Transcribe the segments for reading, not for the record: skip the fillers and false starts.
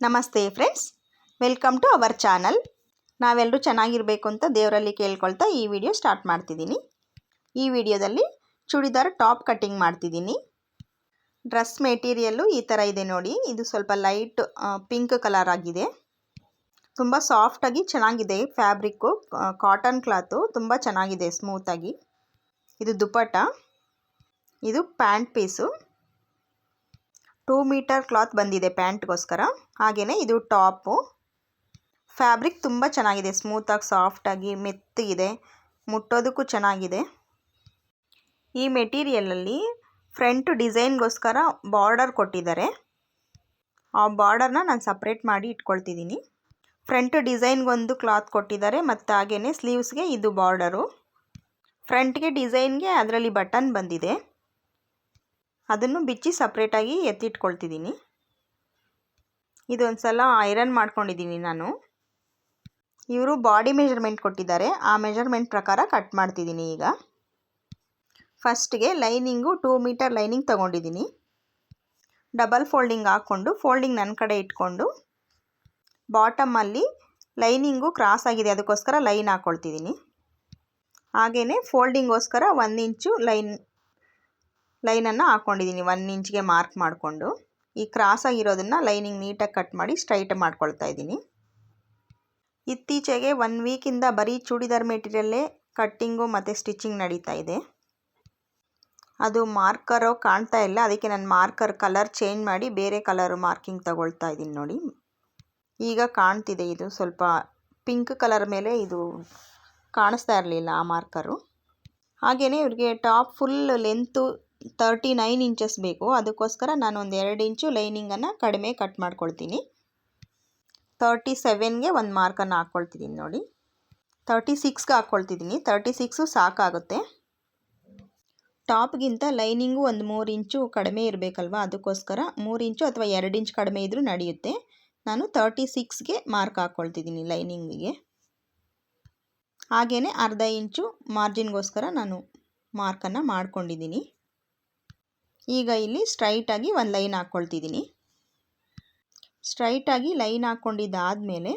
ನಮಸ್ತೆ friends, welcome to our channel. ನಾವೆಲ್ಲರೂ ಚೆನ್ನಾಗಿರಬೇಕು ಅಂತ ದೇವರಲ್ಲಿ ಕೇಳ್ಕೊಳ್ತಾ ಈ ವಿಡಿಯೋ ಸ್ಟಾರ್ಟ್ ಮಾಡ್ತಿದ್ದೀನಿ. ಈ ವಿಡಿಯೋದಲ್ಲಿ ಚೂಡಿದಾರ್ ಟಾಪ್ ಕಟ್ಟಿಂಗ್ ಮಾಡ್ತಿದ್ದೀನಿ. ಡ್ರೆಸ್ ಮೆಟೀರಿಯಲ್ಲು ಈ ಥರ ಇದೆ ನೋಡಿ. ಇದು ಸ್ವಲ್ಪ ಲೈಟ್ ಪಿಂಕ್ ಕಲರ್ ಆಗಿದೆ. ತುಂಬ ಸಾಫ್ಟಾಗಿ ಚೆನ್ನಾಗಿದೆ. ಫ್ಯಾಬ್ರಿಕ್ಕು ಕಾಟನ್ ಕ್ಲಾತು ತುಂಬ ಚೆನ್ನಾಗಿದೆ, ಸ್ಮೂತಾಗಿ. ಇದು ದುಪಟ್ಟ, ಇದು ಪ್ಯಾಂಟ್ ಪೀಸು. 2 ಮೀಟರ್ ಕ್ಲಾತ್ ಬಂದಿದೆ ಪ್ಯಾಂಟ್ಗೋಸ್ಕರ. ಹಾಗೆಯೇ ಇದು ಟಾಪು. ಫ್ಯಾಬ್ರಿಕ್ ತುಂಬ ಚೆನ್ನಾಗಿದೆ, ಸ್ಮೂತಾಗಿ ಸಾಫ್ಟಾಗಿ ಮೆತ್ತಗಿದೆ, ಮುಟ್ಟೋದಕ್ಕೂ ಚೆನ್ನಾಗಿದೆ. ಈ ಮೆಟೀರಿಯಲಲ್ಲಿ ಫ್ರಂಟ್ ಡಿಸೈನ್ಗೋಸ್ಕರ ಬಾರ್ಡರ್ ಕೊಟ್ಟಿದ್ದಾರೆ. ಆ ಬಾರ್ಡರ್ನ ನಾನು ಸಪ್ರೇಟ್ ಮಾಡಿ ಇಟ್ಕೊಳ್ತಿದ್ದೀನಿ. ಫ್ರಂಟ್ ಡಿಸೈನ್ಗೊಂದು ಕ್ಲಾತ್ ಕೊಟ್ಟಿದ್ದಾರೆ ಮತ್ತು ಹಾಗೆಯೇ ಸ್ಲೀವ್ಸ್ಗೆ ಇದು ಬಾರ್ಡರು. ಫ್ರಂಟ್ಗೆ ಡಿಸೈನ್ಗೆ ಅದರಲ್ಲಿ ಬಟನ್ ಬಂದಿದೆ. ಅದನ್ನು ಬಿಚ್ಚಿ ಸಪ್ರೇಟಾಗಿ ಎತ್ತಿಟ್ಕೊಳ್ತಿದ್ದೀನಿ. ಇದೊಂದು ಸಲ ಐರನ್ ಮಾಡ್ಕೊಂಡಿದ್ದೀನಿ ನಾನು. ಇವರು ಬಾಡಿ ಮೆಜರ್ಮೆಂಟ್ ಕೊಟ್ಟಿದ್ದಾರೆ, ಆ ಮೆಜರ್ಮೆಂಟ್ ಪ್ರಕಾರ ಕಟ್ ಮಾಡ್ತಿದ್ದೀನಿ. ಈಗ ಫಸ್ಟ್ಗೆ ಲೈನಿಂಗು 2 ಮೀಟರ್ ಲೈನಿಂಗ್ ತೊಗೊಂಡಿದ್ದೀನಿ. ಡಬಲ್ ಫೋಲ್ಡಿಂಗ್ ಹಾಕ್ಕೊಂಡು ಫೋಲ್ಡಿಂಗ್ ನನ್ನ ಕಡೆ ಇಟ್ಕೊಂಡು ಬಾಟಮಲ್ಲಿ ಲೈನಿಂಗು ಕ್ರಾಸ್ ಆಗಿದೆ, ಅದಕ್ಕೋಸ್ಕರ ಲೈನ್ ಹಾಕ್ಕೊಳ್ತಿದ್ದೀನಿ. ಹಾಗೆಯೇ ಫೋಲ್ಡಿಂಗೋಸ್ಕರ 1 ಇಂಚು ಲೈನನ್ನು ಹಾಕ್ಕೊಂಡಿದ್ದೀನಿ, 1 ಇಂಚ್ಗೆ ಮಾರ್ಕ್ ಮಾಡಿಕೊಂಡು. ಈ ಕ್ರಾಸ್ ಆಗಿರೋದನ್ನು ಲೈನಿಂಗ್ ನೀಟಾಗಿ ಕಟ್ ಮಾಡಿ ಸ್ಟ್ರೈಟ್ ಮಾಡ್ಕೊಳ್ತಾ ಇದ್ದೀನಿ. ಇತ್ತೀಚೆಗೆ 1 ವೀಕಿಂದ ಬರೀ ಚೂಡಿದಾರ್ ಮೆಟೀರಿಯಲ್ಲೇ ಕಟ್ಟಿಂಗು ಮತ್ತು ಸ್ಟಿಚಿಂಗ್ ನಡೀತಾ ಇದೆ. ಅದು ಮಾರ್ಕರು ಕಾಣ್ತಾ ಇಲ್ಲ, ಅದಕ್ಕೆ ನಾನು ಮಾರ್ಕರ್ ಕಲರ್ ಚೇಂಜ್ ಮಾಡಿ ಬೇರೆ ಕಲರ್ ಮಾರ್ಕಿಂಗ್ ತಗೊಳ್ತಾ ಇದ್ದೀನಿ ನೋಡಿ. ಈಗ ಕಾಣ್ತಿದೆ, ಇದು ಸ್ವಲ್ಪ ಪಿಂಕ್ ಕಲರ್ ಮೇಲೆ ಇದು ಕಾಣಿಸ್ತಾ ಇರಲಿಲ್ಲ ಆ ಮಾರ್ಕರು. ಹಾಗೆಯೇ ಇವ್ರಿಗೆ ಟಾಪ್ ಫುಲ್ ಲೆಂತು 39 ಇಂಚಸ್ ಬೇಕು, ಅದಕ್ಕೋಸ್ಕರ ನಾನು ಒಂದು 2 ಇಂಚು ಲೈನಿಂಗನ್ನು ಕಡಿಮೆ ಕಟ್ ಮಾಡ್ಕೊಳ್ತೀನಿ. 37ಗೆ ಒಂದು ಮಾರ್ಕನ್ನು ಹಾಕ್ಕೊಳ್ತಿದ್ದೀನಿ ನೋಡಿ. 36ಗೆ ಹಾಕ್ಕೊಳ್ತಿದ್ದೀನಿ. 36 ಸಾಕಾಗುತ್ತೆ. ಟಾಪ್ಗಿಂತ ಲೈನಿಂಗು ಒಂದು 3 ಇಂಚು ಕಡಿಮೆ ಇರಬೇಕಲ್ವ, ಅದಕ್ಕೋಸ್ಕರ 3 ಇಂಚು ಅಥವಾ 2 ಇಂಚ್ ಕಡಿಮೆ ಇದ್ದರೂ ನಡೆಯುತ್ತೆ. ನಾನು 36ಗೆ ಮಾರ್ಕ್ ಹಾಕ್ಕೊಳ್ತಿದ್ದೀನಿ ಲೈನಿಂಗಿಗೆ. ಹಾಗೆಯೇ ಅರ್ಧ ಇಂಚು ಮಾರ್ಜಿನ್ಗೋಸ್ಕರ ನಾನು ಮಾರ್ಕನ್ನು ಮಾಡ್ಕೊಂಡಿದ್ದೀನಿ. ಈಗ ಇಲ್ಲಿ ಸ್ಟ್ರೈಟಾಗಿ ಒಂದು ಲೈನ್ ಹಾಕ್ಕೊಳ್ತಿದ್ದೀನಿ. ಸ್ಟ್ರೈಟಾಗಿ ಲೈನ್ ಹಾಕ್ಕೊಂಡಿದ್ದಾದಮೇಲೆ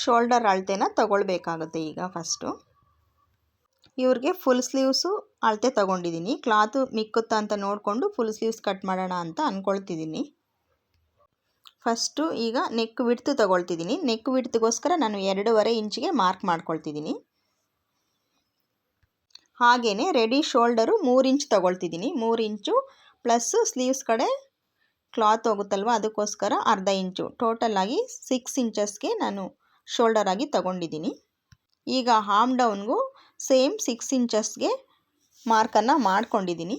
ಶೋಲ್ಡರ್ ಅಳತೆನ ತಗೊಳ್ಬೇಕಾಗುತ್ತೆ. ಈಗ ಫಸ್ಟು ಇವ್ರಿಗೆ ಫುಲ್ ಸ್ಲೀವ್ಸು ಅಳತೆ ತೊಗೊಂಡಿದ್ದೀನಿ. ಕ್ಲಾತು ಮಿಕ್ಕುತ್ತಾ ಅಂತ ನೋಡಿಕೊಂಡು ಫುಲ್ ಸ್ಲೀವ್ಸ್ ಕಟ್ ಮಾಡೋಣ ಅಂತ ಅಂದ್ಕೊಳ್ತಿದ್ದೀನಿ. ಫಸ್ಟು ಈಗ ನೆಕ್ ವಿಡ್ತ್ ತೊಗೊಳ್ತಿದ್ದೀನಿ. ನೆಕ್ ವಿಡ್ತ್ಗೋಸ್ಕರ ನಾನು 2.5 ಇಂಚಿಗೆ ಮಾರ್ಕ್ ಮಾಡ್ಕೊಳ್ತಿದ್ದೀನಿ. ಹಾಗೆಯೇ ರೆಡಿ ಶೋಲ್ಡರು 3 ಇಂಚ್ ತೊಗೊಳ್ತಿದ್ದೀನಿ. 3 ಇಂಚು ಪ್ಲಸ್ ಸ್ಲೀವ್ಸ್ ಕಡೆ ಕ್ಲಾತ್ ಹೋಗುತ್ತಲ್ವ, ಅದಕ್ಕೋಸ್ಕರ ಅರ್ಧ ಇಂಚು. ಟೋಟಲಾಗಿ 6 ಇಂಚಸ್ಗೆ ನಾನು ಶೋಲ್ಡರ್ ಆಗಿ ತೊಗೊಂಡಿದ್ದೀನಿ. ಈಗ ಹಾಮ್ ಡೌನ್ಗೂ ಸೇಮ್ 6 ಇಂಚಸ್ಗೆ ಮಾರ್ಕನ್ನು ಮಾಡ್ಕೊಂಡಿದ್ದೀನಿ.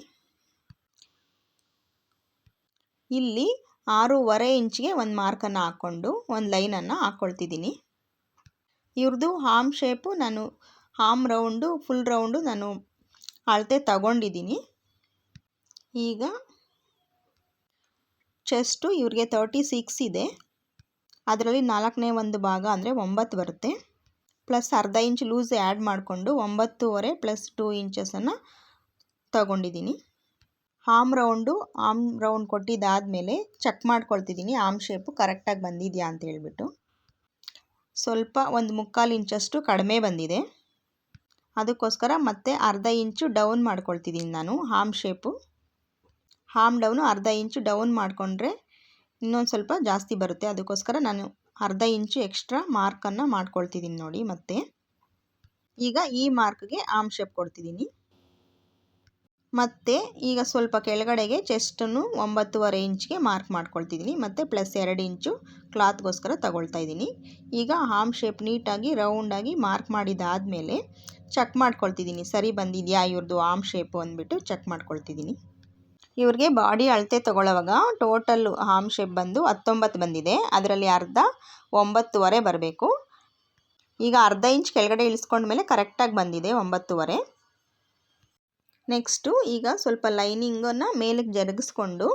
ಇಲ್ಲಿ 6.5 ಇಂಚ್ಗೆ ಒಂದು ಮಾರ್ಕನ್ನು ಹಾಕ್ಕೊಂಡು ಒಂದು ಲೈನನ್ನು ಹಾಕ್ಕೊಳ್ತಿದ್ದೀನಿ. ಇವ್ರದ್ದು ಹಾಮ್ ಶೇಪು ನಾನು ಹಾಮ್ ರೌಂಡು ಫುಲ್ ರೌಂಡು ನಾನು ಅಳತೆ ತಗೊಂಡಿದ್ದೀನಿ. ಈಗ ಚೆಸ್ಟು ಇವ್ರಿಗೆ 36 ಇದೆ, ಅದರಲ್ಲಿ 4ನೇ ಒಂದು ಭಾಗ ಅಂದರೆ 9 ಬರುತ್ತೆ. ಪ್ಲಸ್ ಅರ್ಧ ಇಂಚ್ ಲೂಸ್ ಆ್ಯಡ್ ಮಾಡಿಕೊಂಡು 9.5 ಪ್ಲಸ್ 2 ಇಂಚಸನ್ನು ತಗೊಂಡಿದ್ದೀನಿ. ಹಾಮ್ ರೌಂಡ್ ಕೊಟ್ಟಿದ್ದಾದಮೇಲೆ ಚೆಕ್ ಮಾಡ್ಕೊಳ್ತಿದ್ದೀನಿ ಆಮ್ ಶೇಪು ಕರೆಕ್ಟಾಗಿ ಬಂದಿದೆಯಾ ಅಂತ ಹೇಳ್ಬಿಟ್ಟು. ಸ್ವಲ್ಪ ಒಂದು 3/4 ಇಂಚಷ್ಟು ಕಡಿಮೆ ಬಂದಿದೆ, ಅದಕ್ಕೋಸ್ಕರ ಮತ್ತೆ ಅರ್ಧ ಇಂಚು ಡೌನ್ ಮಾಡ್ಕೊಳ್ತಿದ್ದೀನಿ ನಾನು. ಹಾಮ್ ಡೌನು ಅರ್ಧ ಇಂಚು ಡೌನ್ ಮಾಡಿಕೊಂಡ್ರೆ ಇನ್ನೊಂದು ಸ್ವಲ್ಪ ಜಾಸ್ತಿ ಬರುತ್ತೆ, ಅದಕ್ಕೋಸ್ಕರ ನಾನು ಅರ್ಧ ಇಂಚು ಎಕ್ಸ್ಟ್ರಾ ಮಾರ್ಕನ್ನು ಮಾಡ್ಕೊಳ್ತಿದ್ದೀನಿ ನೋಡಿ. ಮತ್ತೆ ಈಗ ಈ ಮಾರ್ಕ್ಗೆ ಆಮ್ ಶೇಪ್ ಕೊಡ್ತಿದ್ದೀನಿ. ಮತ್ತು ಈಗ ಸ್ವಲ್ಪ ಕೆಳಗಡೆಗೆ ಚೆಸ್ಟನ್ನು 9.5 ಇಂಚ್ಗೆ ಮಾರ್ಕ್ ಮಾಡ್ಕೊಳ್ತಿದ್ದೀನಿ. ಮತ್ತು ಪ್ಲಸ್ 2 ಇಂಚು ಕ್ಲಾತ್ಗೋಸ್ಕರ ತಗೊಳ್ತಾ ಇದ್ದೀನಿ. ಈಗ ಹಾಮ್ ಶೇಪ್ ನೀಟಾಗಿ ರೌಂಡಾಗಿ ಮಾರ್ಕ್ ಮಾಡಿದ್ದಾದಮೇಲೆ ಚೆಕ್ ಮಾಡ್ಕೊಳ್ತಿದ್ದೀನಿ, ಸರಿ ಬಂದಿದೆಯಾ ಇವ್ರದ್ದು ಆಮ್ ಶೇಪು ಅಂದ್ಬಿಟ್ಟು ಚೆಕ್ ಮಾಡ್ಕೊಳ್ತಿದ್ದೀನಿ. ಇವ್ರಿಗೆ ಬಾಡಿ ಅಳತೆ ತೊಗೊಳ್ಳೋವಾಗ ಟೋಟಲ್ ಹಾಮ್ ಶೇಪ್ ಬಂದು 19 ಬಂದಿದೆ, ಅದರಲ್ಲಿ ಅರ್ಧ 9.5 ಬರಬೇಕು. ಈಗ ಅರ್ಧ ಇಂಚ್ ಕೆಳಗಡೆ ಇಳಿಸ್ಕೊಂಡ್ಮೇಲೆ ಕರೆಕ್ಟಾಗಿ ಬಂದಿದೆ 9.5. ನೆಕ್ಸ್ಟು ಈಗ ಸ್ವಲ್ಪ ಲೈನಿಂಗನ್ನು ಮೇಲಕ್ಕೆ ಜರುಗಿಸ್ಕೊಂಡು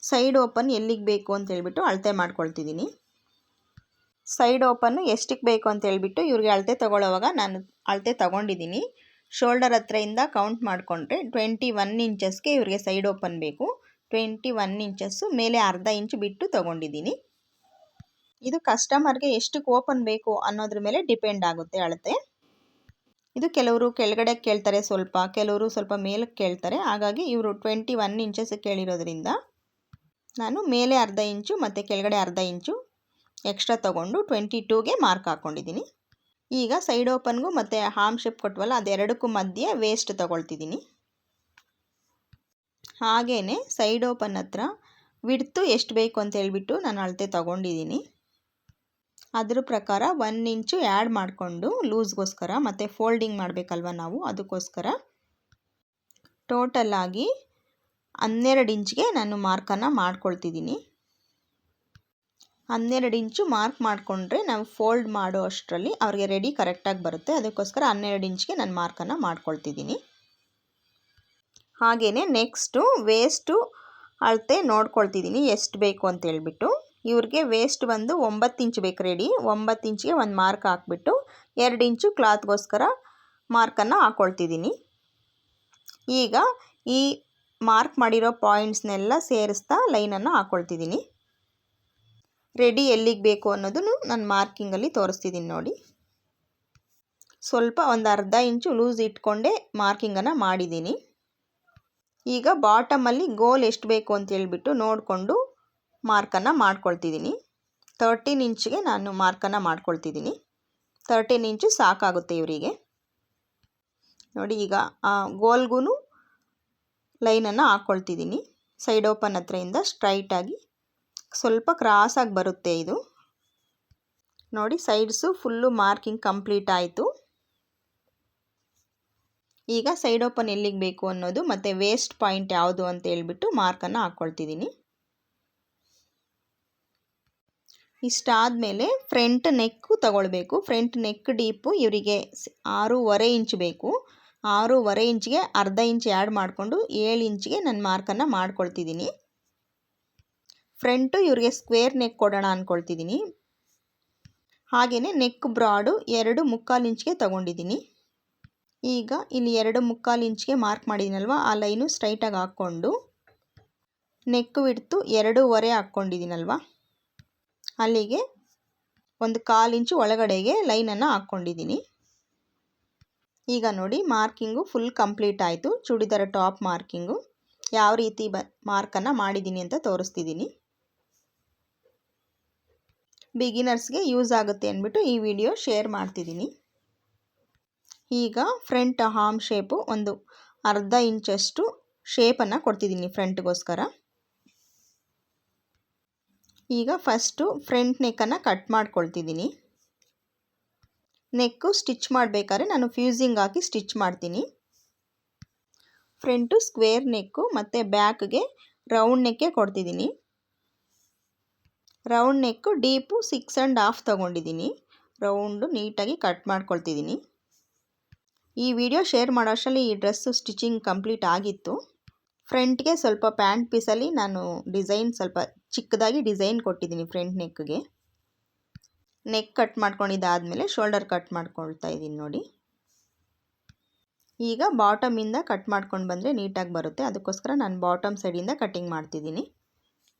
ಸೈಡ್ ಓಪನ್ ಎಲ್ಲಿಗೆ ಬೇಕು ಅಂತ ಹೇಳ್ಬಿಟ್ಟು ಅಳತೆ ಮಾಡ್ಕೊಳ್ತಿದ್ದೀನಿ. ಸೈಡ್ ಓಪನ್ನು ಎಷ್ಟಕ್ಕೆ ಬೇಕು ಅಂತ ಹೇಳ್ಬಿಟ್ಟು ಇವ್ರಿಗೆ ಅಳತೆ ತೊಗೊಳ್ಳೋವಾಗ ನಾನು ಅಳತೆ ತೊಗೊಂಡಿದ್ದೀನಿ. ಶೋಲ್ಡರ್ ಹತ್ರದಿಂದ ಕೌಂಟ್ ಮಾಡಿಕೊಂಡ್ರೆ 21 ಇಂಚಸ್ಗೆ ಇವ್ರಿಗೆ ಸೈಡ್ ಓಪನ್ ಬೇಕು. 21 ಇಂಚಸ್ಸು, ಮೇಲೆ ಅರ್ಧ ಇಂಚು ಬಿಟ್ಟು ತೊಗೊಂಡಿದ್ದೀನಿ. ಇದು ಕಸ್ಟಮರ್ಗೆ ಎಷ್ಟಕ್ಕೆ ಓಪನ್ ಬೇಕು ಅನ್ನೋದ್ರ ಮೇಲೆ ಡಿಪೆಂಡ್ ಆಗುತ್ತೆ ಅಳತೆ. ಇದು ಕೆಲವರು ಕೆಳಗಡೆ ಕೇಳ್ತಾರೆ ಸ್ವಲ್ಪ, ಕೆಲವರು ಸ್ವಲ್ಪ ಮೇಲಕ್ಕೆ ಕೇಳ್ತಾರೆ. ಹಾಗಾಗಿ ಇವರು 21 ಇಂಚಸ್ ಕೇಳಿರೋದ್ರಿಂದ ನಾನು ಮೇಲೆ ಅರ್ಧ ಇಂಚು ಮತ್ತು ಕೆಳಗಡೆ ಅರ್ಧ ಇಂಚು ಎಕ್ಸ್ಟ್ರಾ ತೊಗೊಂಡು 22ಗೆ ಮಾರ್ಕ್ ಹಾಕ್ಕೊಂಡಿದ್ದೀನಿ. ಈಗ ಸೈಡ್ ಓಪನ್ಗೂ ಮತ್ತು ಹಾಮ್ ಶೇಪ್ ಕೊಟ್ವಲ್ಲ ಅದೆರಡಕ್ಕೂ ಮಧ್ಯೆ ವೇಸ್ಟ್ ತೊಗೊಳ್ತಿದ್ದೀನಿ. ಹಾಗೆಯೇ ಸೈಡ್ ಓಪನ್ ಹತ್ರ ವಿಡ್ತು ಎಷ್ಟು ಬೇಕು ಅಂತ ಹೇಳ್ಬಿಟ್ಟು ನಾನು ಅಳತೆ ತೊಗೊಂಡಿದ್ದೀನಿ. ಅದ್ರ ಪ್ರಕಾರ 1 ಇಂಚು ಆ್ಯಡ್ ಮಾಡಿಕೊಂಡು ಲೂಸ್ಗೋಸ್ಕರ ಮತ್ತು ಫೋಲ್ಡಿಂಗ್ ಮಾಡಬೇಕಲ್ವ ನಾವು, ಅದಕ್ಕೋಸ್ಕರ ಟೋಟಲಾಗಿ 12 ಇಂಚ್ಗೆ ನಾನು ಮಾರ್ಕನ್ನು ಮಾಡ್ಕೊಳ್ತಿದ್ದೀನಿ. 12 ಇಂಚು ಮಾರ್ಕ್ ಮಾಡಿಕೊಂಡ್ರೆ ನಾವು ಫೋಲ್ಡ್ ಮಾಡೋ ಅಷ್ಟರಲ್ಲಿ ಅವ್ರಿಗೆ ರೆಡಿ ಕರೆಕ್ಟಾಗಿ ಬರುತ್ತೆ. ಅದಕ್ಕೋಸ್ಕರ 12 ಇಂಚ್ಗೆ ನಾನು ಮಾರ್ಕನ್ನು ಮಾಡ್ಕೊಳ್ತಿದ್ದೀನಿ. ಹಾಗೆಯೇ ನೆಕ್ಸ್ಟು ವೇಸ್ಟು ಅಳತೆ ನೋಡ್ಕೊಳ್ತಿದ್ದೀನಿ ಎಷ್ಟು ಬೇಕು ಅಂತ ಹೇಳ್ಬಿಟ್ಟು. ಇವ್ರಿಗೆ ವೇಸ್ಟ್ ಬಂದು 9 ಇಂಚು ಬೇಕು ರೆಡಿ. 9 ಇಂಚಿಗೆ ಒಂದು ಮಾರ್ಕ್ ಹಾಕ್ಬಿಟ್ಟು 2 ಇಂಚು ಕ್ಲಾತ್ಗೋಸ್ಕರ ಮಾರ್ಕನ್ನು ಹಾಕ್ಕೊಳ್ತಿದ್ದೀನಿ. ಈಗ ಈ ಮಾರ್ಕ್ ಮಾಡಿರೋ ಪಾಯಿಂಟ್ಸ್ನೆಲ್ಲ ಸೇರಿಸ್ತಾ ಲೈನನ್ನು ಹಾಕ್ಕೊಳ್ತಿದ್ದೀನಿ. ರೆಡಿ ಎಲ್ಲಿಗೆ ಬೇಕು ಅನ್ನೋದನ್ನು ನಾನು ಮಾರ್ಕಿಂಗಲ್ಲಿ ತೋರಿಸ್ತಿದ್ದೀನಿ ನೋಡಿ. ಸ್ವಲ್ಪ ಒಂದು ಅರ್ಧ ಇಂಚು ಲೂಸ್ ಇಟ್ಕೊಂಡೇ ಮಾರ್ಕಿಂಗನ್ನು ಮಾಡಿದ್ದೀನಿ. ಈಗ ಬಾಟಮಲ್ಲಿ ಗೋಲ್ ಎಷ್ಟು ಬೇಕು ಅಂತ ಹೇಳ್ಬಿಟ್ಟು ನೋಡಿಕೊಂಡು ಮಾರ್ಕನ್ನು ಮಾಡ್ಕೊಳ್ತಿದ್ದೀನಿ. 13 ಇಂಚಿಗೆ ನಾನು ಮಾರ್ಕನ್ನು ಮಾಡ್ಕೊಳ್ತಿದ್ದೀನಿ. 13 ಇಂಚು ಸಾಕಾಗುತ್ತೆ ಇವರಿಗೆ ನೋಡಿ. ಈಗ ಗೋಲ್ಗೂ ಲೈನನ್ನು ಹಾಕ್ಕೊಳ್ತಿದ್ದೀನಿ. ಸೈಡ್ ಓಪನ್ ಹತ್ರದಿಂದ ಸ್ಟ್ರೈಟಾಗಿ ಸ್ವಲ್ಪ ಕ್ರಾಸಾಗಿ ಬರುತ್ತೆ ಇದು ನೋಡಿ. ಸೈಡ್ಸು ಫುಲ್ಲು ಮಾರ್ಕಿಂಗ್ ಕಂಪ್ಲೀಟ್ ಆಯಿತು. ಈಗ ಸೈಡ್ ಓಪನ್ ಎಲ್ಲಿಗೆ ಬೇಕು ಅನ್ನೋದು ಮತ್ತು ವೇಸ್ಟ್ ಪಾಯಿಂಟ್ ಯಾವುದು ಅಂತ ಹೇಳ್ಬಿಟ್ಟು ಮಾರ್ಕನ್ನು ಹಾಕ್ಕೊಳ್ತಿದ್ದೀನಿ. ಇಷ್ಟಾದಮೇಲೆ ಫ್ರಂಟ್ ನೆಕ್ಕು ತಗೊಳ್ಬೇಕು. ಫ್ರಂಟ್ ನೆಕ್ ಡೀಪು ಇವರಿಗೆ 6.5 ಇಂಚ್ ಬೇಕು. 6.5 ಇಂಚ್ಗೆ ಅರ್ಧ ಇಂಚ್ ಆ್ಯಡ್ ಮಾಡಿಕೊಂಡು 7 ಇಂಚ್ಗೆ ನಾನು ಮಾರ್ಕನ್ನು ಮಾಡ್ಕೊಳ್ತಿದ್ದೀನಿ. ಫ್ರಂಟು ಇವ್ರಿಗೆ ಸ್ಕ್ವೇರ್ ನೆಕ್ ಕೊಡೋಣ ಅಂದ್ಕೊಳ್ತಿದ್ದೀನಿ. ಹಾಗೆಯೇ ನೆಕ್ ಬ್ರಾಡು 2.25 ಇಂಚ್ಗೆ ತೊಗೊಂಡಿದ್ದೀನಿ. ಈಗ ಇಲ್ಲಿ 2.25 ಇಂಚ್ಗೆ ಮಾರ್ಕ್ ಮಾಡಿದ್ದೀನಲ್ವ, ಆ ಲೈನು ಸ್ಟ್ರೈಟಾಗಿ ಹಾಕ್ಕೊಂಡು ನೆಕ್ ವಿಡ್ತು 2.5 ಹಾಕ್ಕೊಂಡಿದ್ದೀನಲ್ವ, ಅಲ್ಲಿಗೆ 1/4 ಇಂಚು ಒಳಗಡೆಗೆ ಲೈನನ್ನು ಹಾಕ್ಕೊಂಡಿದ್ದೀನಿ. ಈಗ ನೋಡಿ ಮಾರ್ಕಿಂಗು ಫುಲ್ ಕಂಪ್ಲೀಟ್ ಆಯಿತು. ಚೂಡಿದಾರ ಟಾಪ್ ಮಾರ್ಕಿಂಗು ಯಾವ ರೀತಿ ಮಾರ್ಕನ್ನು ಮಾಡಿದ್ದೀನಿ ಅಂತ ತೋರಿಸ್ತಿದ್ದೀನಿ. ಬಿಗಿನರ್ಸ್ಗೆ ಯೂಸ್ ಆಗುತ್ತೆ ಅಂದ್ಬಿಟ್ಟು ಈ ವಿಡಿಯೋ ಶೇರ್ ಮಾಡ್ತಿದ್ದೀನಿ. ಈಗ ಫ್ರಂಟ್ ಹಾಮ್ ಶೇಪು ಒಂದು ಅರ್ಧ ಇಂಚಷ್ಟು ಶೇಪನ್ನು ಕೊಡ್ತಿದ್ದೀನಿ ಫ್ರಂಟ್ಗೋಸ್ಕರ. ಈಗ ಫಸ್ಟು ಫ್ರಂಟ್ ನೆಕ್ಕನ್ನು ಕಟ್ ಮಾಡ್ಕೊಳ್ತಿದ್ದೀನಿ. ನೆಕ್ಕು ಸ್ಟಿಚ್ ಮಾಡಬೇಕಾದ್ರೆ ನಾನು ಫ್ಯೂಸಿಂಗ್ ಹಾಕಿ ಸ್ಟಿಚ್ ಮಾಡ್ತೀನಿ. ಫ್ರಂಟು ಸ್ಕ್ವೇರ್ ನೆಕ್ಕು ಮತ್ತು ಬ್ಯಾಕ್ಗೆ ರೌಂಡ್ ನೆಕ್ಕೆ ಕೊಡ್ತಿದ್ದೀನಿ. ರೌಂಡ್ ನೆಕ್ಕು ಡೀಪು 6.5 ತೊಗೊಂಡಿದ್ದೀನಿ. ರೌಂಡು ನೀಟಾಗಿ ಕಟ್ ಮಾಡ್ಕೊಳ್ತಿದ್ದೀನಿ. ಈ ವಿಡಿಯೋ ಶೇರ್ ಮಾಡೋ ಅಷ್ಟರಲ್ಲಿ ಈ ಡ್ರೆಸ್ಸು ಸ್ಟಿಚಿಂಗ್ ಕಂಪ್ಲೀಟ್ ಆಗಿತ್ತು. ಫ್ರಂಟ್ಗೆ ಸ್ವಲ್ಪ ಪ್ಯಾಂಟ್ ಪೀಸಲ್ಲಿ ನಾನು ಡಿಸೈನ್ ಸ್ವಲ್ಪ ಚಿಕ್ಕದಾಗಿ ಡಿಸೈನ್ ಕೊಟ್ಟಿದ್ದೀನಿ ಫ್ರಂಟ್ ನೆಕ್ಗೆ. ನೆಕ್ ಕಟ್ ಮಾಡ್ಕೊಂಡಿದ್ದಾದಮೇಲೆ ಶೋಲ್ಡರ್ ಕಟ್ ಮಾಡ್ಕೊಳ್ತಾ ಇದ್ದೀನಿ ನೋಡಿ. ಈಗ ಬಾಟಮಿಂದ ಕಟ್ ಮಾಡ್ಕೊಂಡು ಬಂದರೆ ನೀಟಾಗಿ ಬರುತ್ತೆ. ಅದಕ್ಕೋಸ್ಕರ ನಾನು ಬಾಟಮ್ ಸೈಡಿಂದ ಕಟ್ಟಿಂಗ್ ಮಾಡ್ತಿದ್ದೀನಿ.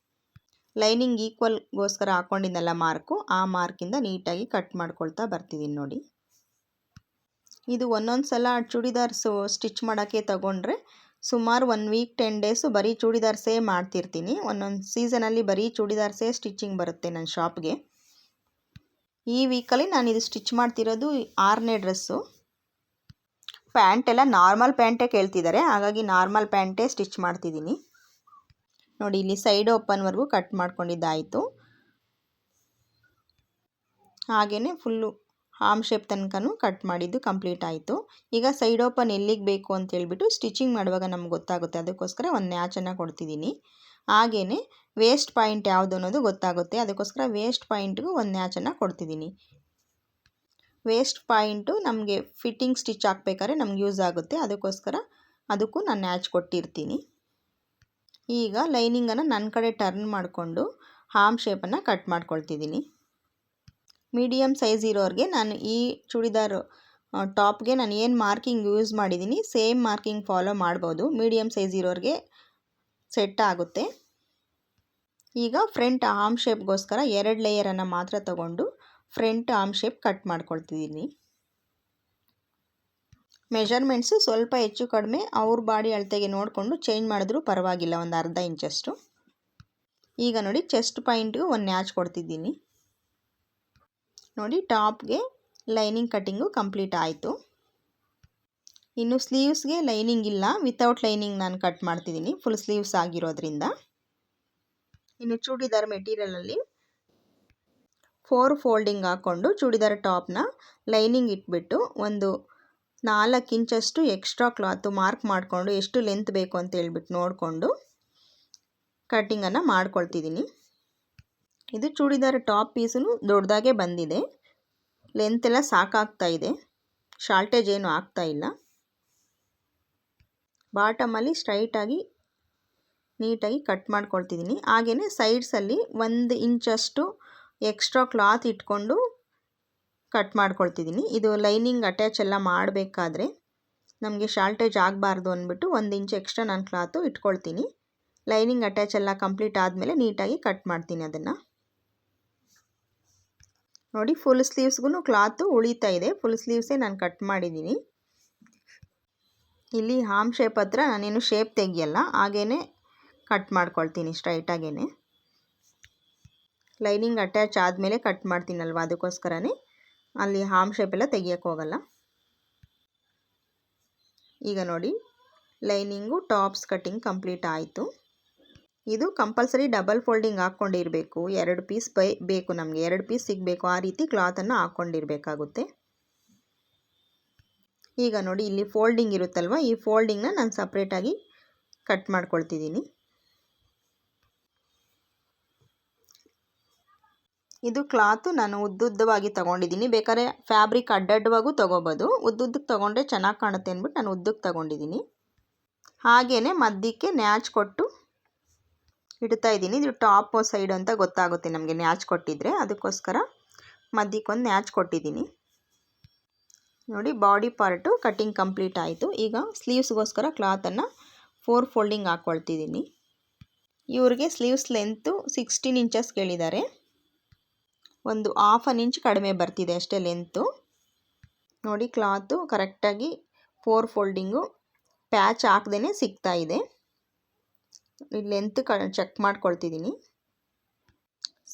ಲೈನಿಂಗ್ ಈಕ್ವಲ್ಗೋಸ್ಕರ ಹಾಕ್ಕೊಂಡಿದ್ದೆಲ್ಲ ಮಾರ್ಕು, ಆ ಮಾರ್ಕಿಂದ ನೀಟಾಗಿ ಕಟ್ ಮಾಡ್ಕೊಳ್ತಾ ಬರ್ತಿದ್ದೀನಿ ನೋಡಿ. ಇದು ಒಂದೊಂದು ಸಲ ಚೂಡಿದಾರ್ಸು ಸ್ಟಿಚ್ ಮಾಡೋಕ್ಕೆ ತಗೊಂಡ್ರೆ ಸುಮಾರು 1 ವೀಕ್ 10 ಡೇಸು ಬರೀ ಚೂಡಿದಾರ್ಸೇ ಮಾಡ್ತಿರ್ತೀನಿ. ಒಂದೊಂದು ಸೀಸನಲ್ಲಿ ಬರೀ ಚೂಡಿದಾರ್ಸೇ ಸ್ಟಿಚಿಂಗ್ ಬರುತ್ತೆ ನನ್ನ ಶಾಪ್ಗೆ. ಈ ವೀಕಲ್ಲಿ ನಾನು ಇದು ಸ್ಟಿಚ್ ಮಾಡ್ತಿರೋದು 6ನೇ ಡ್ರೆಸ್ಸು. ಪ್ಯಾಂಟೆಲ್ಲ ನಾರ್ಮಲ್ ಪ್ಯಾಂಟೇ ಕೇಳ್ತಿದ್ದಾರೆ, ಹಾಗಾಗಿ ನಾರ್ಮಲ್ ಪ್ಯಾಂಟೇ ಸ್ಟಿಚ್ ಮಾಡ್ತಿದ್ದೀನಿ ನೋಡಿ. ಇಲ್ಲಿ ಸೈಡ್ ಓಪನ್ವರೆಗೂ ಕಟ್ ಮಾಡ್ಕೊಂಡಿದ್ದಾಯಿತು. ಹಾಗೆಯೇ ಫುಲ್ಲು ಹಾಮ್ ಶೇಪ್ ತನಕನೂ ಕಟ್ ಮಾಡಿದ್ದು ಕಂಪ್ಲೀಟ್ ಆಯಿತು. ಈಗ ಸೈಡ್ ಓಪನ್ ಎಲ್ಲಿಗೆ ಬೇಕು ಅಂತ ಹೇಳ್ಬಿಟ್ಟು ಸ್ಟಿಚಿಂಗ್ ಮಾಡುವಾಗ ನಮ್ಗೆ ಗೊತ್ತಾಗುತ್ತೆ. ಅದಕ್ಕೋಸ್ಕರ ಒಂದು ನ್ಯಾಚನ್ನು ಕೊಡ್ತಿದ್ದೀನಿ. ಹಾಗೆಯೇ ವೇಸ್ಟ್ ಪಾಯಿಂಟ್ ಯಾವುದು ಅನ್ನೋದು ಗೊತ್ತಾಗುತ್ತೆ. ಅದಕ್ಕೋಸ್ಕರ ವೇಸ್ಟ್ ಪಾಯಿಂಟ್ಗೂ ಒಂದು ನ್ಯಾಚನ್ನು ಕೊಡ್ತಿದ್ದೀನಿ. ವೇಸ್ಟ್ ಪಾಯಿಂಟು ನಮಗೆ ಫಿಟ್ಟಿಂಗ್ ಸ್ಟಿಚ್ ಹಾಕ್ಬೇಕಾದ್ರೆ ನಮ್ಗೆ ಯೂಸ್ ಆಗುತ್ತೆ. ಅದಕ್ಕೋಸ್ಕರ ಅದಕ್ಕೂ ನಾನು ನ್ಯಾಚ್ ಕೊಟ್ಟಿರ್ತೀನಿ. ಈಗ ಲೈನಿಂಗನ್ನು ನನ್ನ ಕಡೆ ಟರ್ನ್ ಮಾಡಿಕೊಂಡು ಹಾಮ್ ಶೇಪನ್ನು ಕಟ್ ಮಾಡ್ಕೊಳ್ತಿದ್ದೀನಿ. ಮೀಡಿಯಮ್ ಸೈಜ್ ಇರೋರಿಗೆ ನಾನು ಈ ಚೂಡಿದಾರ್ ಟಾಪ್ಗೆ ನಾನು ಏನು ಮಾರ್ಕಿಂಗ್ ಯೂಸ್ ಮಾಡಿದ್ದೀನಿ ಸೇಮ್ ಮಾರ್ಕಿಂಗ್ ಫಾಲೋ ಮಾಡ್ಬೋದು. ಮೀಡಿಯಮ್ ಸೈಜ್ ಇರೋರಿಗೆ ಸೆಟ್ ಆಗುತ್ತೆ. ಈಗ ಫ್ರಂಟ್ ಆರ್ಮ್ ಶೇಪ್ಗೋಸ್ಕರ 2 ಲೇಯರನ್ನು ಮಾತ್ರ ತಗೊಂಡು ಫ್ರಂಟ್ ಆರ್ಮ್ ಶೇಪ್ ಕಟ್ ಮಾಡ್ಕೊಳ್ತಿದ್ದೀನಿ. ಮೆಜರ್ಮೆಂಟ್ಸು ಸ್ವಲ್ಪ ಹೆಚ್ಚು ಕಡಿಮೆ ಅವ್ರ ಬಾಡಿ ಅಳತೆಗೆ ನೋಡಿಕೊಂಡು ಚೇಂಜ್ ಮಾಡಿದ್ರೂ ಪರವಾಗಿಲ್ಲ, ಒಂದು ಅರ್ಧ ಇಂಚಷ್ಟು. ಈಗ ನೋಡಿ ಚೆಸ್ಟ್ ಪಾಯಿಂಟ್ಗೂ ಒಂದು ನ್ಯಾಚ್ ಕೊಡ್ತಿದ್ದೀನಿ. ನೋಡಿ ಟಾಪ್ಗೆ ಲೈನಿಂಗ್ ಕಟ್ಟಿಂಗು ಕಂಪ್ಲೀಟ್ ಆಯಿತು. ಇನ್ನು ಸ್ಲೀವ್ಸ್ಗೆ ಲೈನಿಂಗ್ ಇಲ್ಲ, ವಿತೌಟ್ ಲೈನಿಂಗ್ ನಾನು ಕಟ್ ಮಾಡ್ತಿದ್ದೀನಿ, ಫುಲ್ ಸ್ಲೀವ್ಸ್ ಆಗಿರೋದ್ರಿಂದ. ಇನ್ನು ಚೂಡಿದಾರ್ ಮೆಟೀರಿಯಲಲ್ಲಿ 4 ಫೋಲ್ಡಿಂಗ್ ಹಾಕ್ಕೊಂಡು ಚೂಡಿದಾರ್ ಟಾಪ್ನ ಲೈನಿಂಗ್ ಇಟ್ಬಿಟ್ಟು ಒಂದು 4 ಇಂಚಷ್ಟು ಎಕ್ಸ್ಟ್ರಾ ಕ್ಲಾತು ಮಾರ್ಕ್ ಮಾಡಿಕೊಂಡು ಎಷ್ಟು ಲೆಂತ್ ಬೇಕು ಅಂತ ಹೇಳ್ಬಿಟ್ಟು ನೋಡಿಕೊಂಡು ಕಟ್ಟಿಂಗನ್ನು ಮಾಡ್ಕೊಳ್ತಿದ್ದೀನಿ. ಇದು ಚೂಡಿದಾರ್ ಟಾಪ್ ಪೀಸು ದೊಡ್ಡದಾಗೆ ಬಂದಿದೆ, ಲೆಂತ್ ಎಲ್ಲ ಸಾಕಾಗ್ತಾ ಇದೆ, ಶಾರ್ಟೇಜ್ ಏನು ಆಗ್ತಾ ಇಲ್ಲ. ಬಾಟಮಲ್ಲಿ ಸ್ಟ್ರೈಟಾಗಿ ನೀಟಾಗಿ ಕಟ್ ಮಾಡ್ಕೊಳ್ತಿದ್ದೀನಿ. ಹಾಗೆಯೇ ಸೈಡ್ಸಲ್ಲಿ 1 ಇಂಚಷ್ಟು ಎಕ್ಸ್ಟ್ರಾ ಕ್ಲಾತ್ ಇಟ್ಕೊಂಡು ಕಟ್ ಮಾಡ್ಕೊಳ್ತಿದ್ದೀನಿ. ಇದು ಲೈನಿಂಗ್ ಅಟ್ಯಾಚ್ ಎಲ್ಲ ಮಾಡಬೇಕಾದ್ರೆ ನಮಗೆ ಶಾರ್ಟೇಜ್ ಆಗಬಾರ್ದು ಅಂದ್ಬಿಟ್ಟು 1 ಇಂಚ್ ಎಕ್ಸ್ಟ್ರಾ ನಾನು ಕ್ಲಾತು ಇಟ್ಕೊಳ್ತೀನಿ. ಲೈನಿಂಗ್ ಅಟ್ಯಾಚ್ ಎಲ್ಲ ಕಂಪ್ಲೀಟ್ ಆದಮೇಲೆ ನೀಟಾಗಿ ಕಟ್ ಮಾಡ್ತೀನಿ ಅದನ್ನು. ನೋಡಿ ಫುಲ್ ಸ್ಲೀವ್ಸ್ಗೂ ಕ್ಲಾತು ಉಳಿತಾ ಇದೆ, ಫುಲ್ ಸ್ಲೀವ್ಸೇ ನಾನು ಕಟ್ ಮಾಡಿದ್ದೀನಿ. ಇಲ್ಲಿ ಆರ್ಮ್ ಶೇಪ್ ಹತ್ರ ನಾನೇನು ಶೇಪ್ ತೆಗಿಯಲ್ಲ, ಹಾಗೇ ಕಟ್ ಮಾಡ್ಕೊಳ್ತೀನಿ ಸ್ಟ್ರೈಟಾಗೇ. ಲೈನಿಂಗ್ ಅಟ್ಯಾಚ್ ಆದಮೇಲೆ ಕಟ್ ಮಾಡ್ತೀನಲ್ವ, ಅದಕ್ಕೋಸ್ಕರನೇ ಅಲ್ಲಿ ಆರ್ಮ್ ಶೇಪ್ ಎಲ್ಲ ತೆಗಿಯೋಕ್ಕೆ ಹೋಗಲ್ಲ. ಈಗ ನೋಡಿ ಲೈನಿಂಗು ಟಾಪ್ಸ್ ಕಟ್ಟಿಂಗ್ ಕಂಪ್ಲೀಟ್ ಆಯಿತು. ಇದು ಕಂಪಲ್ಸರಿ ಡಬಲ್ ಫೋಲ್ಡಿಂಗ್ ಹಾಕ್ಕೊಂಡಿರಬೇಕು, 2 ಪೀಸ್ ಬೇಕು ನಮಗೆ, 2 ಪೀಸ್ ಸಿಗಬೇಕು, ಆ ರೀತಿ ಕ್ಲಾತನ್ನು ಹಾಕ್ಕೊಂಡಿರಬೇಕಾಗುತ್ತೆ. ಈಗ ನೋಡಿ ಇಲ್ಲಿ ಫೋಲ್ಡಿಂಗ್ ಇರುತ್ತಲ್ವ, ಈ ಫೋಲ್ಡಿಂಗ್ನ ನಾನು ಸಪ್ರೇಟಾಗಿ ಕಟ್ ಮಾಡ್ಕೊಳ್ತಿದ್ದೀನಿ. ಇದು ಕ್ಲಾತು ನಾನು ಉದ್ದುದ್ದವಾಗಿ ತೊಗೊಂಡಿದ್ದೀನಿ, ಬೇಕಾದ್ರೆ ಫ್ಯಾಬ್ರಿಕ್ ಅಡ್ಡಡ್ಡವಾಗೂ ತೊಗೋಬೋದು, ಉದ್ದುದ್ದಕ್ಕೆ ತೊಗೊಂಡ್ರೆ ಚೆನ್ನಾಗಿ ಕಾಣುತ್ತೆ ಅಂದ್ಬಿಟ್ಟು ನಾನು ಉದ್ದಕ್ಕೆ ತೊಗೊಂಡಿದ್ದೀನಿ. ಹಾಗೆಯೇ ಮಧ್ಯಕ್ಕೆ ನ್ಯಾಚ್ ಕೊಟ್ಟು ಇಡ್ತಾ ಇದ್ದೀನಿ. ಇದು ಟಾಪ್ ಸೈಡ್ ಅಂತ ಗೊತ್ತಾಗುತ್ತೆ ನಮಗೆ ನ್ಯಾಚ್ ಕೊಟ್ಟಿದ್ರೆ, ಅದಕ್ಕೋಸ್ಕರ ಮಧ್ಯಕ್ಕೊಂದು ನ್ಯಾಚ್ ಕೊಟ್ಟಿದ್ದೀನಿ. ನೋಡಿ ಬಾಡಿ ಪಾರ್ಟು ಕಟ್ಟಿಂಗ್ ಕಂಪ್ಲೀಟ್ ಆಯಿತು. ಈಗ ಸ್ಲೀವ್ಸ್ಗೋಸ್ಕರ ಕ್ಲಾತನ್ನು 4 ಫೋಲ್ಡಿಂಗ್ ಹಾಕ್ಕೊಳ್ತಿದ್ದೀನಿ. ಇವ್ರಿಗೆ ಸ್ಲೀವ್ಸ್ ಲೆಂತು 16 ಇಂಚಸ್ ಕೇಳಿದ್ದಾರೆ, ಒಂದು 1/2 ಇಂಚ್ ಕಡಿಮೆ ಬರ್ತಿದೆ ಅಷ್ಟೇ ಲೆಂತು. ನೋಡಿ ಕ್ಲಾತು ಕರೆಕ್ಟಾಗಿ 4 ಫೋಲ್ಡಿಂಗು ಪ್ಯಾಚ್ ಹಾಕ್ದೇ ಸಿಗ್ತಾ ಇದೆ. ಲೆಂತ್ ಚೆಕ್ ಮಾಡ್ಕೊಳ್ತಿದ್ದೀನಿ,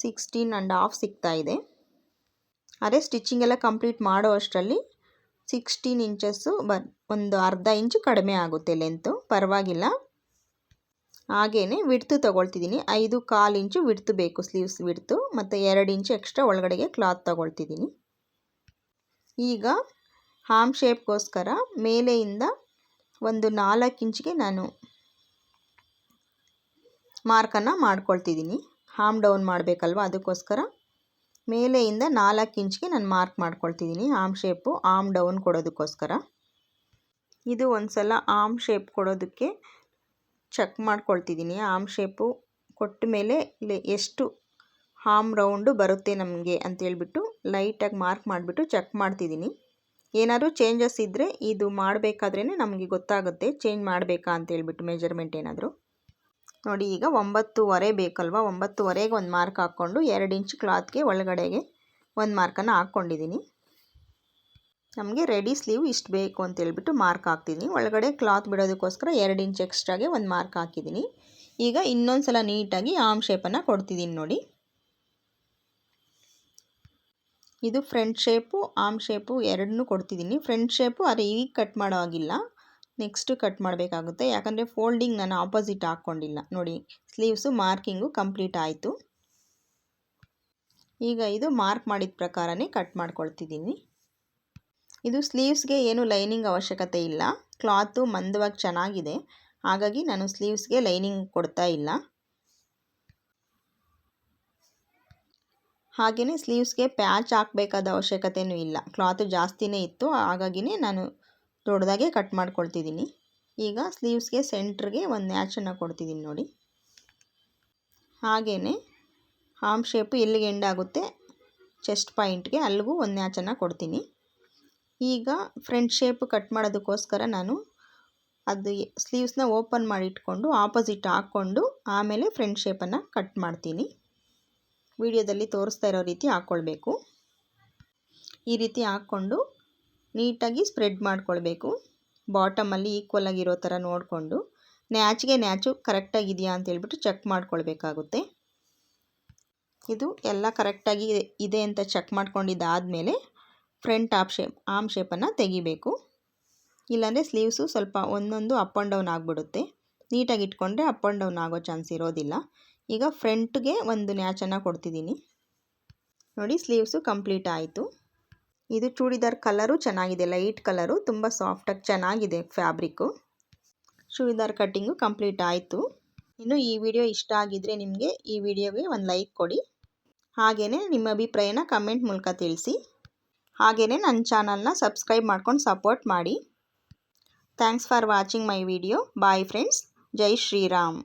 16.5 ಸಿಗ್ತಾ ಇದೆ. ಅದೇ ಸ್ಟಿಚಿಂಗ್ ಎಲ್ಲ ಕಂಪ್ಲೀಟ್ ಮಾಡೋ ಅಷ್ಟರಲ್ಲಿ 16 ಇಂಚಸ್ಸು ಒಂದು ಅರ್ಧ ಇಂಚು ಕಡಿಮೆ ಆಗುತ್ತೆ ಲೆಂತು, ಪರವಾಗಿಲ್ಲ. ಹಾಗೆಯೇ ವಿಡ್ತು ತೊಗೊಳ್ತಿದ್ದೀನಿ, 5.25 ಇಂಚು ವಿಡ್ತು ಬೇಕು ಸ್ಲೀವ್ಸ್ ವಿಡ್ತು, ಮತ್ತು 2 ಇಂಚು ಎಕ್ಸ್ಟ್ರಾ ಒಳಗಡೆಗೆ ಕ್ಲಾತ್ ತೊಗೊಳ್ತಿದ್ದೀನಿ. ಈಗ ಆರ್ಮ್ ಶೇಪ್ಗೋಸ್ಕರ ಮೇಲೆಯಿಂದ ಒಂದು 4 ಇಂಚಿಗೆ ನಾನು ಮಾರ್ಕನ್ನು ಮಾಡ್ಕೊಳ್ತಿದ್ದೀನಿ. ಆರ್ಮ್ ಡೌನ್ ಮಾಡಬೇಕಲ್ವ, ಅದಕ್ಕೋಸ್ಕರ ಮೇಲೆಯಿಂದ 4 ಇಂಚಿಗೆ ನಾನು ಮಾರ್ಕ್ ಮಾಡ್ಕೊಳ್ತಿದ್ದೀನಿ. ಆರ್ಮ್ ಶೇಪು ಆರ್ಮ್ ಡೌನ್ ಕೊಡೋದಕ್ಕೋಸ್ಕರ ಇದು ಒಂದು ಸಲ ಆರ್ಮ್ ಶೇಪ್ ಕೊಡೋದಕ್ಕೆ ಚೆಕ್ ಮಾಡ್ಕೊಳ್ತಿದ್ದೀನಿ. ಆರ್ಮ್ ಶೇಪು ಕೊಟ್ಟ ಮೇಲೆ ಎಷ್ಟು ಆರ್ಮ್ ರೌಂಡು ಬರುತ್ತೆ ನಮಗೆ ಅಂತೇಳ್ಬಿಟ್ಟು ಲೈಟಾಗಿ ಮಾರ್ಕ್ ಮಾಡಿಬಿಟ್ಟು ಚೆಕ್ ಮಾಡ್ತಿದ್ದೀನಿ. ಏನಾದರೂ ಚೇಂಜಸ್ ಇದ್ದರೆ ಇದು ಮಾಡಬೇಕಾದ್ರೇ ನಮಗೆ ಗೊತ್ತಾಗುತ್ತೆ ಚೇಂಜ್ ಮಾಡಬೇಕಾ ಅಂತೇಳ್ಬಿಟ್ಟು ಮೆಜರ್ಮೆಂಟ್ ಏನಾದರೂ. ನೋಡಿ ಈಗ 9.25 ಬೇಕಲ್ವ, 9.25ಗೆ ಒಂದು ಮಾರ್ಕ್ ಹಾಕ್ಕೊಂಡು 2 ಇಂಚ್ ಕ್ಲಾತ್ಗೆ ಒಳಗಡೆಗೆ ಒಂದು ಮಾರ್ಕನ್ನು ಹಾಕ್ಕೊಂಡಿದ್ದೀನಿ. ನಮಗೆ ರೆಡಿ ಸ್ಲೀವ್ ಇಷ್ಟು ಬೇಕು ಅಂತೇಳ್ಬಿಟ್ಟು ಮಾರ್ಕ್ ಹಾಕ್ತಿದ್ದೀನಿ. ಒಳಗಡೆ ಕ್ಲಾತ್ ಬಿಡೋದಕ್ಕೋಸ್ಕರ 2 ಇಂಚ್ ಎಕ್ಸ್ಟ್ರಾಗೆ ಒಂದು ಮಾರ್ಕ್ ಹಾಕಿದ್ದೀನಿ. ಈಗ ಇನ್ನೊಂದು ಸಲ ನೀಟಾಗಿ ಆರ್ಮ್ ಶೇಪನ್ನು ಕೊಡ್ತಿದ್ದೀನಿ. ನೋಡಿ ಇದು ಫ್ರಂಟ್ ಶೇಪು ಆರ್ಮ್ ಶೇಪು ಎರಡನ್ನೂ ಕೊಡ್ತಿದ್ದೀನಿ. ಫ್ರಂಟ್ ಶೇಪು ಅದೇ ಈಗ ಕಟ್ ಮಾಡೋ ಆಗಿಲ್ಲ, ನೆಕ್ಸ್ಟು ಕಟ್ ಮಾಡಬೇಕಾಗುತ್ತೆ, ಯಾಕಂದರೆ ಫೋಲ್ಡಿಂಗ್ ನಾನು ಆಪೋಸಿಟ್ ಹಾಕ್ಕೊಂಡಿಲ್ಲ. ನೋಡಿ ಸ್ಲೀವ್ಸು ಮಾರ್ಕಿಂಗು ಕಂಪ್ಲೀಟ್ ಆಯಿತು. ಈಗ ಇದು ಮಾರ್ಕ್ ಮಾಡಿದ ಪ್ರಕಾರನೇ ಕಟ್ ಮಾಡ್ಕೊಳ್ತಿದ್ದೀನಿ. ಇದು ಸ್ಲೀವ್ಸ್ಗೆ ಏನು ಲೈನಿಂಗ್ ಅವಶ್ಯಕತೆ ಇಲ್ಲ, ಕ್ಲಾತು ಮಂದವಾಗಿ ಚೆನ್ನಾಗಿದೆ, ಹಾಗಾಗಿ ನಾನು ಸ್ಲೀವ್ಸ್ಗೆ ಲೈನಿಂಗ್ ಕೊಡ್ತಾ ಇಲ್ಲ. ಹಾಗೆಯೇ ಸ್ಲೀವ್ಸ್ಗೆ ಪ್ಯಾಚ್ ಹಾಕಬೇಕಾದ ಅವಶ್ಯಕತೆಯೂ ಇಲ್ಲ, ಕ್ಲಾತು ಜಾಸ್ತಿನೇ ಇತ್ತು, ಹಾಗಾಗಿನೇ ನಾನು ದೊಡ್ಡದಾಗೆ ಕಟ್ ಮಾಡ್ಕೊಳ್ತಿದ್ದೀನಿ. ಈಗ ಸ್ಲೀವ್ಸ್ಗೆ ಸೆಂಟ್ರಿಗೆ ಒಂದು ನ್ಯಾಚನ್ನು ಕೊಡ್ತಿದ್ದೀನಿ ನೋಡಿ. ಹಾಗೆಯೇ ಆರ್ಮ್ ಶೇಪು ಎಲ್ಲಿಗೆ ಎಂಡ್ ಆಗುತ್ತೆ ಚೆಸ್ಟ್ ಪಾಯಿಂಟ್ಗೆ ಅಲ್ಲಿಗೂ ಒಂದು ನ್ಯಾಚನ್ನು ಕೊಡ್ತೀನಿ. ಈಗ ಫ್ರಂಟ್ ಶೇಪ್ ಕಟ್ ಮಾಡೋದಕ್ಕೋಸ್ಕರ ನಾನು ಅದು ಸ್ಲೀವ್ಸ್ನ ಓಪನ್ ಮಾಡಿ ಇಟ್ಕೊಂಡು ಆಪೋಸಿಟ್ ಹಾಕ್ಕೊಂಡು ಆಮೇಲೆ ಫ್ರಂಟ್ ಶೇಪನ್ನು ಕಟ್ ಮಾಡ್ತೀನಿ. ವಿಡಿಯೋದಲ್ಲಿ ತೋರಿಸ್ತಾ ಇರೋ ರೀತಿ ಹಾಕ್ಕೊಳ್ಬೇಕು. ಈ ರೀತಿ ಹಾಕ್ಕೊಂಡು ನೀಟಾಗಿ ಸ್ಪ್ರೆಡ್ ಮಾಡ್ಕೊಳ್ಬೇಕು. ಬಾಟಮಲ್ಲಿ ಈಕ್ವಲ್ ಆಗಿರೋ ಥರ ನೋಡಿಕೊಂಡು ನ್ಯಾಚು ಕರೆಕ್ಟಾಗಿದೆಯಾ ಅಂತೇಳ್ಬಿಟ್ಟು ಚೆಕ್ ಮಾಡ್ಕೊಳ್ಬೇಕಾಗುತ್ತೆ. ಇದು ಎಲ್ಲ ಕರೆಕ್ಟಾಗಿ ಇದೆ ಅಂತ ಚೆಕ್ ಮಾಡ್ಕೊಂಡಿದ್ದಾದಮೇಲೆ ಫ್ರಂಟ್ ಆರ್ಮ್ ಶೇಪನ್ನು ತೆಗಿಬೇಕು. ಇಲ್ಲಾಂದರೆ ಸ್ಲೀವ್ಸು ಸ್ವಲ್ಪ ಒಂದೊಂದು ಅಪ್ ಆ್ಯಂಡ್ ಡೌನ್ ಆಗಿಬಿಡುತ್ತೆ. ನೀಟಾಗಿ ಇಟ್ಕೊಂಡ್ರೆ ಅಪ್ ಆ್ಯಂಡ್ ಡೌನ್ ಆಗೋ ಚಾನ್ಸ್ ಇರೋದಿಲ್ಲ. ಈಗ ಫ್ರಂಟ್ಗೆ ಒಂದು ನ್ಯಾಚನ್ನು ಕೊಡ್ತಿದ್ದೀನಿ. ನೋಡಿ, ಸ್ಲೀವ್ಸು ಕಂಪ್ಲೀಟ್ ಆಯಿತು. ಇದು ಚೂಡಿದಾರ್ ಕಲರು ಚೆನ್ನಾಗಿದೆ, ಲೈಟ್ ಕಲರು, ತುಂಬ ಸಾಫ್ಟಾಗಿ ಚೆನ್ನಾಗಿದೆ ಫ್ಯಾಬ್ರಿಕ್ಕು. ಚೂಡಿದಾರ್ ಕಟ್ಟಿಂಗು ಕಂಪ್ಲೀಟ್ ಆಯಿತು. ಇನ್ನು ಈ ವಿಡಿಯೋ ಇಷ್ಟ ಆಗಿದ್ದರೆ ನಿಮಗೆ ಈ ವಿಡಿಯೋಗೆ ಒಂದು ಲೈಕ್ ಕೊಡಿ. ಹಾಗೆಯೇ ನಿಮ್ಮ ಅಭಿಪ್ರಾಯನ ಕಮೆಂಟ್ ಮೂಲಕ ತಿಳಿಸಿ. ಹಾಗೆಯೇ ನನ್ನ ಚಾನಲ್ನ ಸಬ್ಸ್ಕ್ರೈಬ್ ಮಾಡ್ಕೊಂಡು ಸಪೋರ್ಟ್ ಮಾಡಿ. Thanks for watching my video. Bye friends. ಜೈ ಶ್ರೀರಾಮ್.